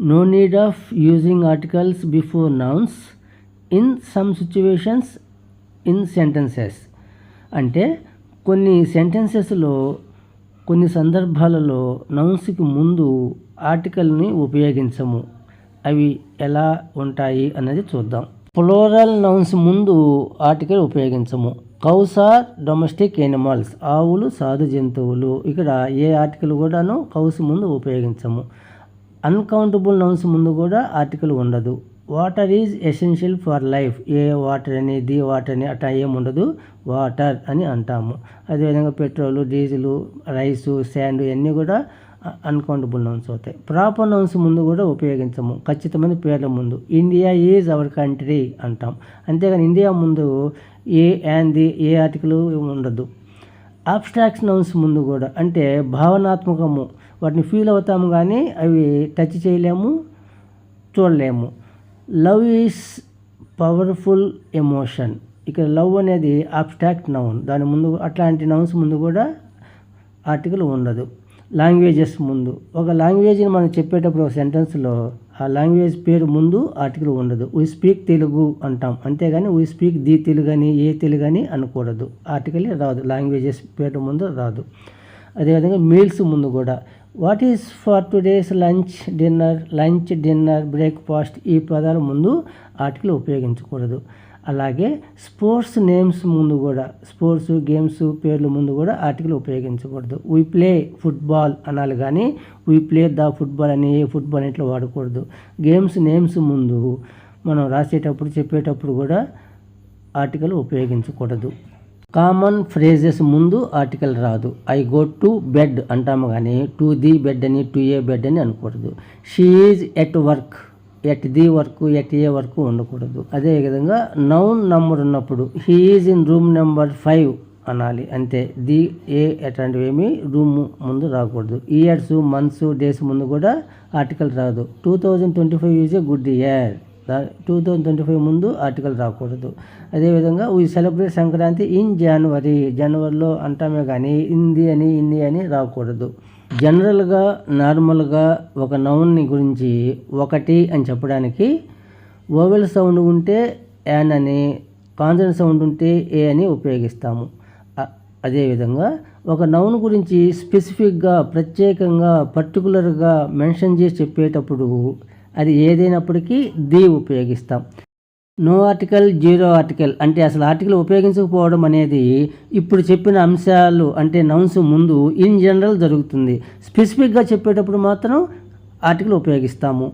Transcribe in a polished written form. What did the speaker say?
No need of using articles before nouns in some situations in sentences. అంటే కొన్ని సెంటెన్సెస్లో కొన్ని సందర్భాలలో నౌన్స్కి ముందు ఆర్టికల్ని ఉపయోగించము. అవి ఎలా ఉంటాయి అన్నది చూద్దాం. ప్లూరల్ నౌన్స్ ముందు ఆర్టికల్ ఉపయోగించము. కౌస్ ఆర్ డొమెస్టిక్ ఎనిమల్స్, ఆవులు సాధు జంతువులు. ఇక్కడ ఏ ఆర్టికల్ కూడాను కౌస్ ముందు ఉపయోగించము. అన్కౌంటబుల్ నౌన్స్ ముందు కూడా ఆర్టికల్ ఉండదు. Water is essential for life, A water అని ది వాటర్ అని అట్లా ఏముండదు, వాటర్ అని అంటాము. అదేవిధంగా పెట్రోలు, డీజిలు, రైసు, శాండ్ ఇవన్నీ కూడా అన్కౌంటబుల్ నౌన్స్ అవుతాయి. ప్రాపర్ నౌన్స్ ముందు కూడా ఉపయోగించము, ఖచ్చితమైన పేర్ల ముందు. ఇండియా ఈజ్ అవర్ కంట్రీ అంటాం, అంతేగాని ఇండియా ముందు ఏ అండ్ ది ఏ ఆర్టికల్ ఉండదు. అబ్స్ట్రాక్ట్ నౌన్స్ ముందు కూడా, అంటే భావనాత్మకము, వాటిని ఫీల్ అవుతాము కానీ అవి టచ్ చేయలేము, చూడలేము. Love is powerful emotion. ఇక్కడ లవ్ అనేది అబ్స్ట్రాక్ట్ నౌన్, దాని ముందు అట్లాంటి నౌన్స్ ముందు కూడా ఆర్టికల్ ఉండదు. లాంగ్వేజెస్ ముందు, ఒక లాంగ్వేజ్ని మనం చెప్పేటప్పుడు ఒక సెంటెన్స్లో ఆ లాంగ్వేజ్ పేరు ముందు ఆర్టికల్ ఉండదు. వీ స్పీక్ తెలుగు అంటాం, అంతేగాని వీ స్పీక్ ది తెలుగు అని ఏ తెలుగు అని అనకూడదు. ఆర్టికల్ రాదు, లాంగ్వేజెస్ పేరు ముందు రాదు. అదేవిధంగా మీల్స్ ముందు కూడా what is for today's lunch, dinner, breakfast ఈ పదాల ముందు ఆర్టికల్ ఉపయోగించకూడదు. అలాగే స్పోర్ట్స్ నేమ్స్ ముందు కూడా, స్పోర్ట్స్ గేమ్స్ పేర్ల ముందు కూడా ఆర్టికల్ ఉపయోగించకూడదు. వీ ప్లే ఫుట్బాల్ అనాలి కానీ వీ ప్లే ద ఫుట్బాల్ అని ఏ ఫుట్బాల్ ఇట్లా వాడకూడదు. గేమ్స్ నేమ్స్ ముందు మనం రాసేటప్పుడు చెప్పేటప్పుడు కూడా ఆర్టికల్ ఉపయోగించకూడదు. కామన్ ఫ్రేజెస్ ముందు ఆర్టికల్ రాదు. ఐ గో టు బెడ్ అంటాము కానీ టు ది బెడ్ అని టు ఏ బెడ్ అని అనకూడదు. She is at work, at the work, at a work ఉండకూడదు. అదేవిధంగా నౌన్ నంబర్ ఉన్నప్పుడు he is in room number 5 అనాలి, అంతే. ది ఏ అట్లాంటివి ఏమి రూమ్ ముందు రాకూడదు. ఇయర్స్, మంత్స్, డేస్ ముందు కూడా ఆర్టికల్ రాదు. 2025 ఈజ్ ఏ గుడ్ ఇయర్, 2025 ముందు ఆర్టికల్ రాకూడదు. అదేవిధంగా వీ సెలబ్రేట్ సంక్రాంతి ఇన్ జనవరిలో అంటామే కానీ ఇన్ని అని రాకూడదు. జనరల్గా నార్మల్గా ఒక నౌన్ని గురించి ఒకటి అని చెప్పడానికి వోవెల్ సౌండ్ ఉంటే యాన్ అని, కాన్సనెంట్ సౌండ్ ఉంటే ఏ అని ఉపయోగిస్తాము. అదేవిధంగా ఒక నౌన్ గురించి స్పెసిఫిక్గా, ప్రత్యేకంగా, పర్టికులర్గా మెన్షన్ చేసి చెప్పేటప్పుడు అది ఏదైనప్పటికీ ది ఉపయోగిస్తాం. నో ఆర్టికల్, జీరో ఆర్టికల్ అంటే అసలు ఆర్టికల్ ఉపయోగించకపోవడం అనేది ఇప్పుడు చెప్పిన అంశాలు అంటే నౌన్స్ ముందు ఇన్ జనరల్ జరుగుతుంది. స్పెసిఫిక్గా చెప్పేటప్పుడు మాత్రం ఆర్టికల్ ఉపయోగిస్తాము.